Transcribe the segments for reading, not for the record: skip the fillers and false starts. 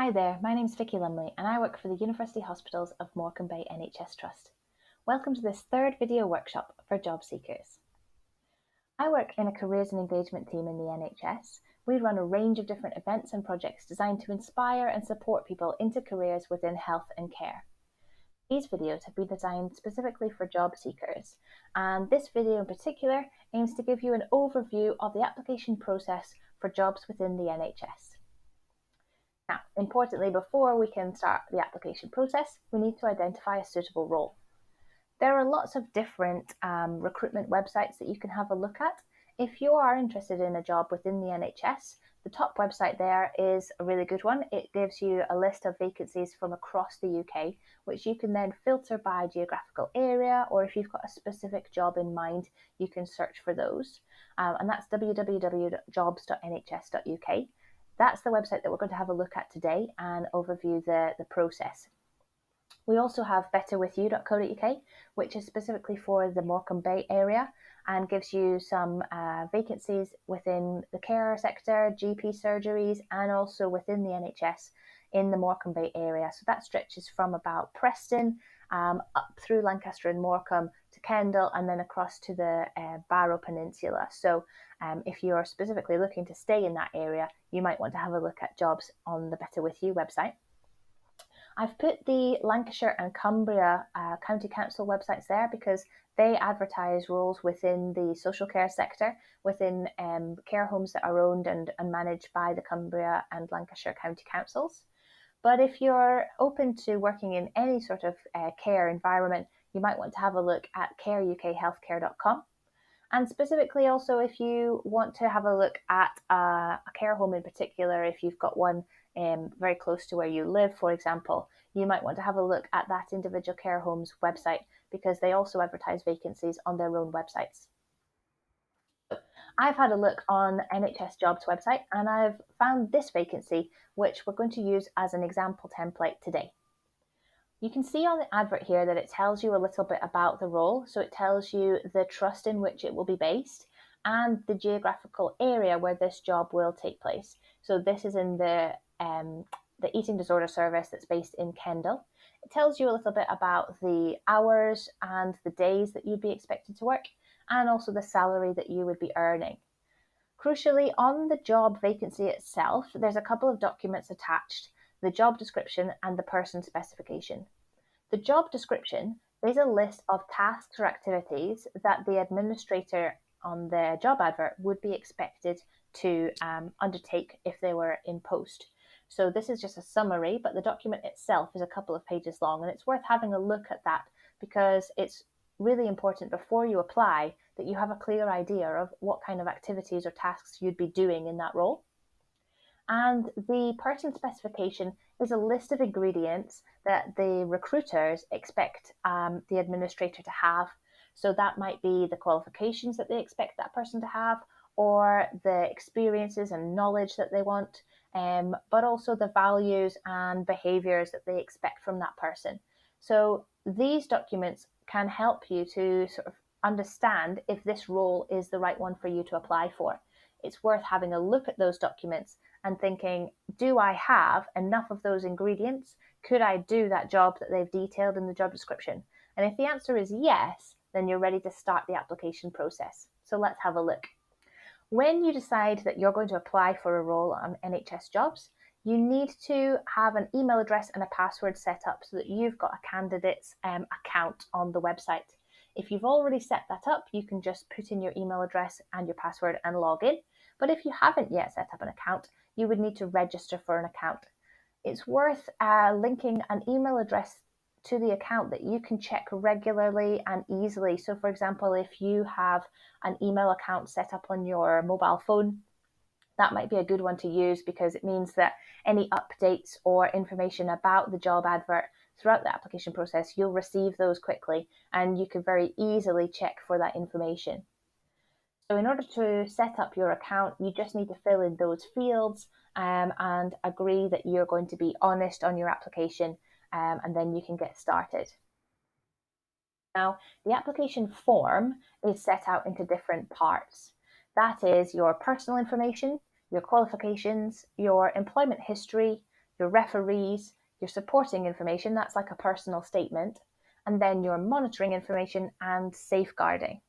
Hi there, my name's Vicky Lumley and I work for the University Hospitals of Morecambe Bay NHS Trust. Welcome to this third video workshop for job seekers. I work in a careers and engagement team in the NHS. We run a range of different events and projects designed to inspire and support people into careers within health and care. These videos have been designed specifically for job seekers, and this video in particular aims to give you an overview of the application process for jobs within the NHS. Now, importantly, before we can start the application process, we need to identify a suitable role. There are lots of different recruitment websites that you can have a look at. If you are interested in a job within the NHS, the top website there is a really good one. It gives you a list of vacancies from across the UK, which you can then filter by geographical area, or if you've got a specific job in mind, you can search for those. And that's www.jobs.nhs.uk. That's the website that we're going to have a look at today and overview the process. We also have betterwithyou.co.uk, which is specifically for the Morecambe Bay area and gives you some vacancies within the care sector, GP surgeries, and also within the NHS in the Morecambe Bay area. So that stretches from about Preston up through Lancaster and Morecambe to Kendal and then across to the Barrow Peninsula. So if you're specifically looking to stay in that area, you might want to have a look at jobs on the Better With You website. I've put the Lancashire and Cumbria County Council websites there because they advertise roles within the social care sector, within care homes that are owned and managed by the Cumbria and Lancashire County Councils. But if you're open to working in any sort of care environment, you might want to have a look at careukhealthcare.com. And specifically also if you want to have a look at a care home in particular, if you've got one very close to where you live, for example, you might want to have a look at that individual care home's website because they also advertise vacancies on their own websites. I've had a look on NHS Jobs website and I've found this vacancy, which we're going to use as an example template today. You can see on the advert here that it tells you a little bit about the role. So it tells you the trust in which it will be based and the geographical area where this job will take place. So this is in the eating disorder service that's based in Kendal. It tells you a little bit about the hours and the days that you'd be expected to work and also the salary that you would be earning. Crucially, on the job vacancy itself, there's a couple of documents attached: the job description and the person specification. The job description is a list of tasks or activities that the administrator on the job advert would be expected to undertake if they were in post. So this is just a summary, but the document itself is a couple of pages long, and it's worth having a look at that because it's really important before you apply that you have a clear idea of what kind of activities or tasks you'd be doing in that role. And the person specification is a list of ingredients that the recruiters expect the administrator to have. So that might be the qualifications that they expect that person to have, or the experiences and knowledge that they want, but also the values and behaviors that they expect from that person. So these documents can help you to sort of understand if this role is the right one for you to apply for. It's worth having a look at those documents and thinking, do I have enough of those ingredients? Could I do that job that they've detailed in the job description? And if the answer is yes, then you're ready to start the application process. So let's have a look. When you decide that you're going to apply for a role on NHS Jobs, you need to have an email address and a password set up so that you've got a candidate's account on the website. If you've already set that up, you can just put in your email address and your password and log in. But if you haven't yet set up an account, you would need to register for an account. It's worth linking an email address to the account that you can check regularly and easily. So for example, if you have an email account set up on your mobile phone, that might be a good one to use because it means that any updates or information about the job advert throughout the application process, you'll receive those quickly and you can very easily check for that information. So in order to set up your account, you just need to fill in those fields and agree that you're going to be honest on your application, and then you can get started. Now, the application form is set out into different parts. That is your personal information, your qualifications, your employment history, your referees, your supporting information, that's like a personal statement, and then your monitoring information and safeguarding.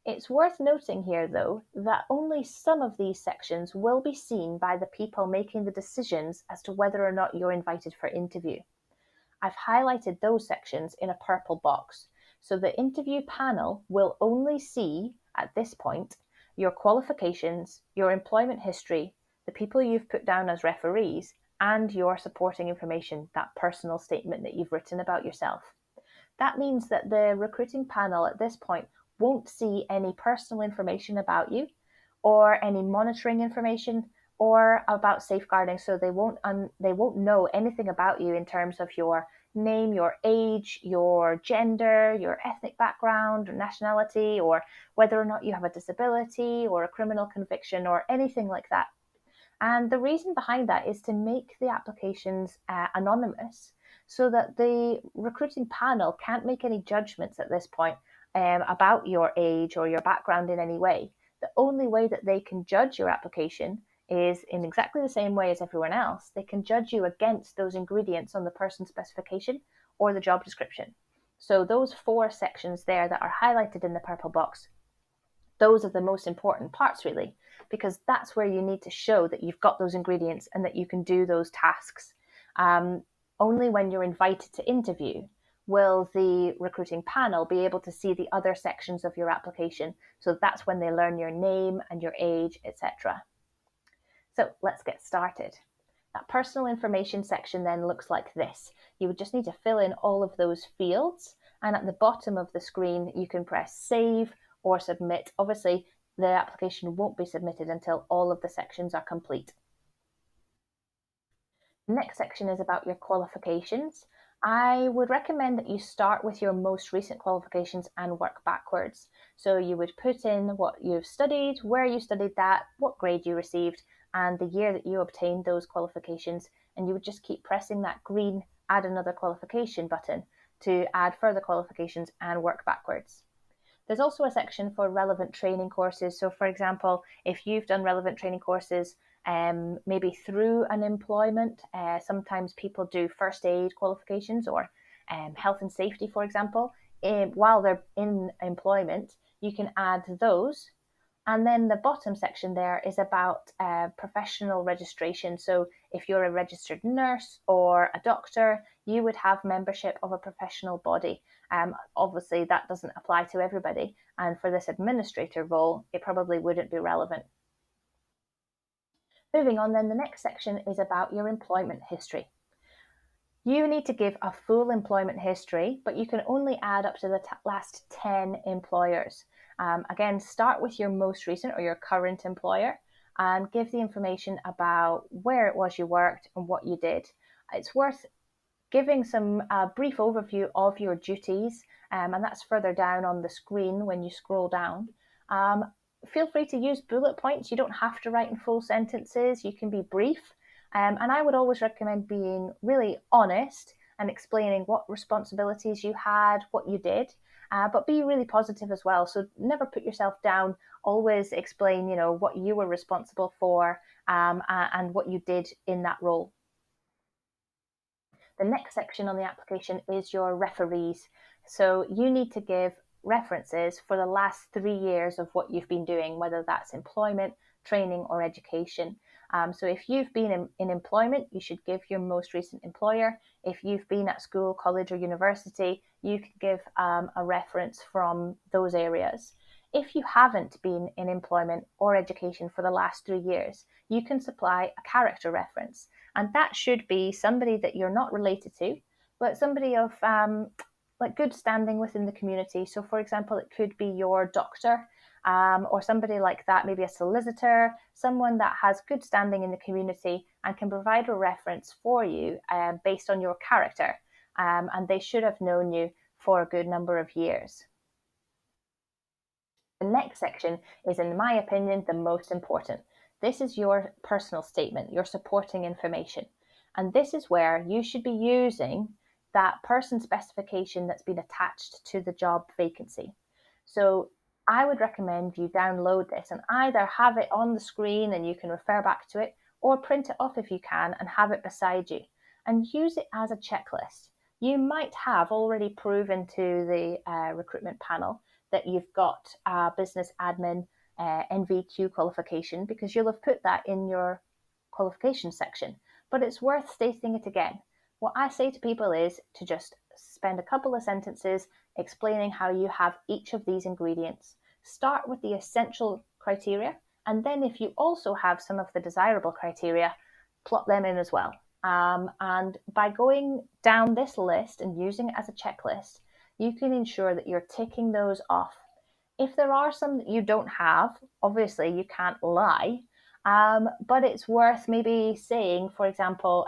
It's worth noting here, though, that only some of these sections will be seen by the people making the decisions as to whether or not you're invited for interview. I've highlighted those sections in a purple box, so the interview panel will only see, at this point, your qualifications, your employment history, the people you've put down as referees, and your supporting information, that personal statement that you've written about yourself. That means that the recruiting panel at this point won't see any personal information about you or any monitoring information or about safeguarding, so they won't know anything about you in terms of your name, your age, your gender, your ethnic background or nationality, or whether or not you have a disability or a criminal conviction or anything like that. And the reason behind that is to make the applications anonymous, so that the recruiting panel can't make any judgments at this point about your age or your background in any way. The only way that they can judge your application is in exactly the same way as everyone else. They can judge you against those ingredients on the person specification or the job description. So those 4 sections there that are highlighted in the purple box, those are the most important parts, really, because that's where you need to show that you've got those ingredients and that you can do those tasks. Only when you're invited to interview will the recruiting panel be able to see the other sections of your application. So that's when they learn your name and your age, etc. So let's get started. That personal information section then looks like this. You would just need to fill in all of those fields, and at the bottom of the screen you can press save or submit. Obviously, the application won't be submitted until all of the sections are complete. The next section is about your qualifications. I would recommend that you start with your most recent qualifications and work backwards. So you would put in what you've studied, where you studied that, what grade you received, and the year that you obtained those qualifications, and you would just keep pressing that green add another qualification button to add further qualifications and work backwards. There's also a section for relevant training courses. So for example, if you've done relevant training courses maybe through an employment, sometimes people do first aid qualifications or health and safety, for example, while they're in employment, you can add those. And then the bottom section there is about professional registration. So if you're a registered nurse or a doctor, you would have membership of a professional body. Obviously, that doesn't apply to everybody. And for this administrator role, it probably wouldn't be relevant. Moving on, then the next section is about your employment history. You need to give a full employment history, but you can only add up to the last 10 employers. Again, start with your most recent or your current employer and give the information about where it was you worked and what you did. It's worth giving some brief overview of your duties, and that's further down on the screen when you scroll down. Feel free to use bullet points. You don't have to write in full sentences. You can be brief. And I would always recommend being really honest and explaining what responsibilities you had, what you did, but be really positive as well. So never put yourself down. Always explain, what you were responsible for and what you did in that role. The next section on the application is your referees. So you need to give references for the last 3 years of what you've been doing, whether that's employment, training, or education. So if you've been in employment, you should give your most recent employer. If you've been at school, college, or university, you can give a reference from those areas. If you haven't been in employment or education for the last 3 years, you can supply a character reference. And that should be somebody that you're not related to, but somebody of like good standing within the community. So for example, it could be your doctor or somebody like that, maybe a solicitor, someone that has good standing in the community and can provide a reference for you based on your character. And they should have known you for a good number of years. The next section is, in my opinion, the most important. This is your personal statement, your supporting information. And this is where you should be using that person specification that's been attached to the job vacancy. So I would recommend you download this and either have it on the screen and you can refer back to it, or print it off if you can and have it beside you and use it as a checklist. You might have already proven to the recruitment panel that you've got a business admin NVQ qualification because you'll have put that in your qualification section, but it's worth stating it again. What I say to people is to just spend a couple of sentences explaining how you have each of these ingredients. Start with the essential criteria, and then if you also have some of the desirable criteria, plot them in as well. And by going down this list and using it as a checklist, you can ensure that you're ticking those off. If there are some that you don't have, obviously you can't lie, but it's worth maybe saying, for example,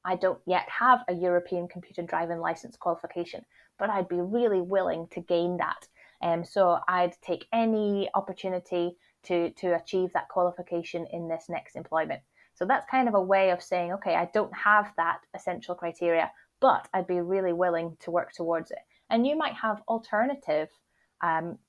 I don't yet have a European computer driving license qualification, but I'd be really willing to gain that. So I'd take any opportunity to achieve that qualification in this next employment. So that's kind of a way of saying, okay, I don't have that essential criteria, but I'd be really willing to work towards it. And you might have alternative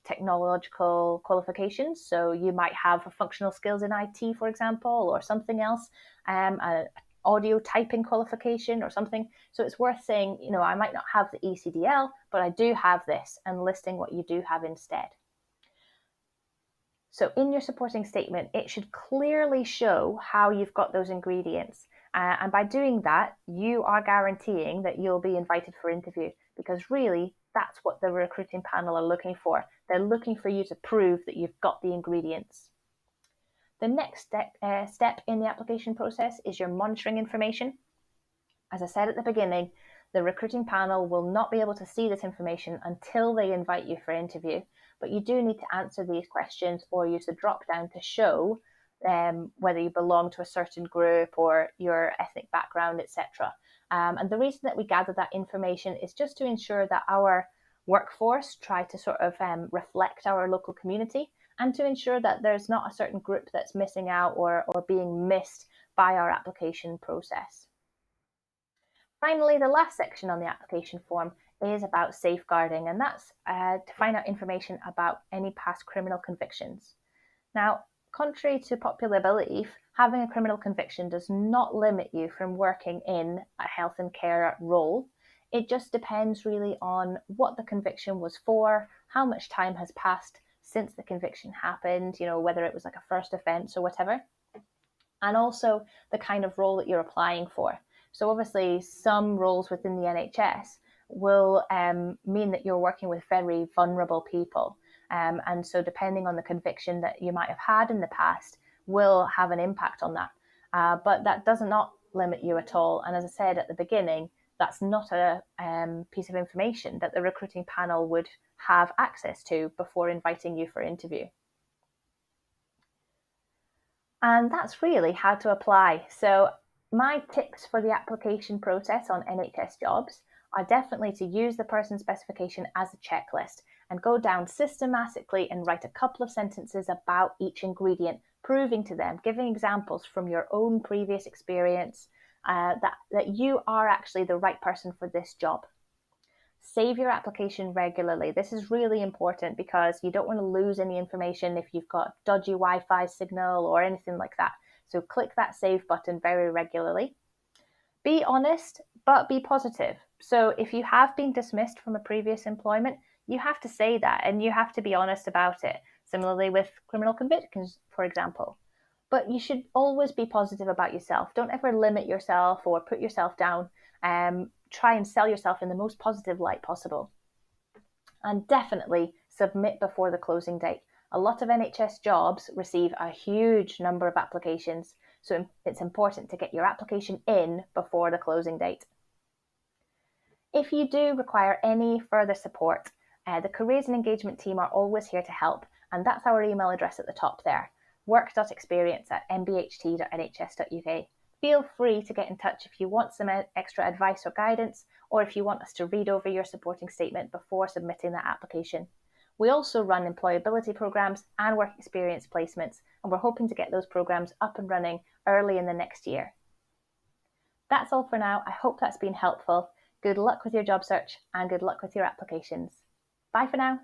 technological qualifications. So you might have a functional skills in IT, for example, or something else, an audio typing qualification or something. So it's worth saying, I might not have the ECDL, but I do have this, and listing what you do have instead. So in your supporting statement, it should clearly show how you've got those ingredients. And by doing that, you are guaranteeing that you'll be invited for interview, because really that's what the recruiting panel are looking for. They're looking for you to prove that you've got the ingredients. The next step in the application process is your monitoring information. As I said at the beginning, the recruiting panel will not be able to see this information until they invite you for interview, but you do need to answer these questions or use the drop down to show whether you belong to a certain group or your ethnic background, etc. And the reason that we gather that information is just to ensure that our workforce try to sort of reflect our local community, and to ensure that there's not a certain group that's missing out or being missed by our application process. Finally, the last section on the application form is about safeguarding, and that's to find out information about any past criminal convictions. Now, contrary to popular belief, having a criminal conviction does not limit you from working in a health and care role. It just depends really on what the conviction was for, how much time has passed since the conviction happened, whether it was like a first offence or whatever, and also the kind of role that you're applying for. So obviously some roles within the NHS will mean that you're working with very vulnerable people. And so depending on the conviction that you might have had in the past will have an impact on that. But that does not limit you at all. And as I said at the beginning, that's not a piece of information that the recruiting panel would have access to before inviting you for interview. And that's really how to apply. So my tips for the application process on NHS jobs are definitely to use the person specification as a checklist and go down systematically and write a couple of sentences about each ingredient, proving to them, giving examples from your own previous experience that you are actually the right person for this job. Save your application regularly. This is really important because you don't want to lose any information if you've got dodgy Wi-Fi signal or anything like that. So click that save button very regularly. Be honest, but be positive. So if you have been dismissed from a previous employment, you have to say that and you have to be honest about it. Similarly with criminal convictions, for example. But you should always be positive about yourself. Don't ever limit yourself or put yourself down. Try and sell yourself in the most positive light possible. And definitely submit before the closing date. A lot of NHS jobs receive a huge number of applications, so it's important to get your application in before the closing date. If you do require any further support, the Careers and Engagement team are always here to help, and that's our email address at the top there, work.experience@mbht.nhs.uk. Feel free to get in touch if you want some extra advice or guidance, or if you want us to read over your supporting statement before submitting that application. We also run employability programs and work experience placements, and we're hoping to get those programs up and running early in the next year. That's all for now. I hope that's been helpful. Good luck with your job search and good luck with your applications. Bye for now.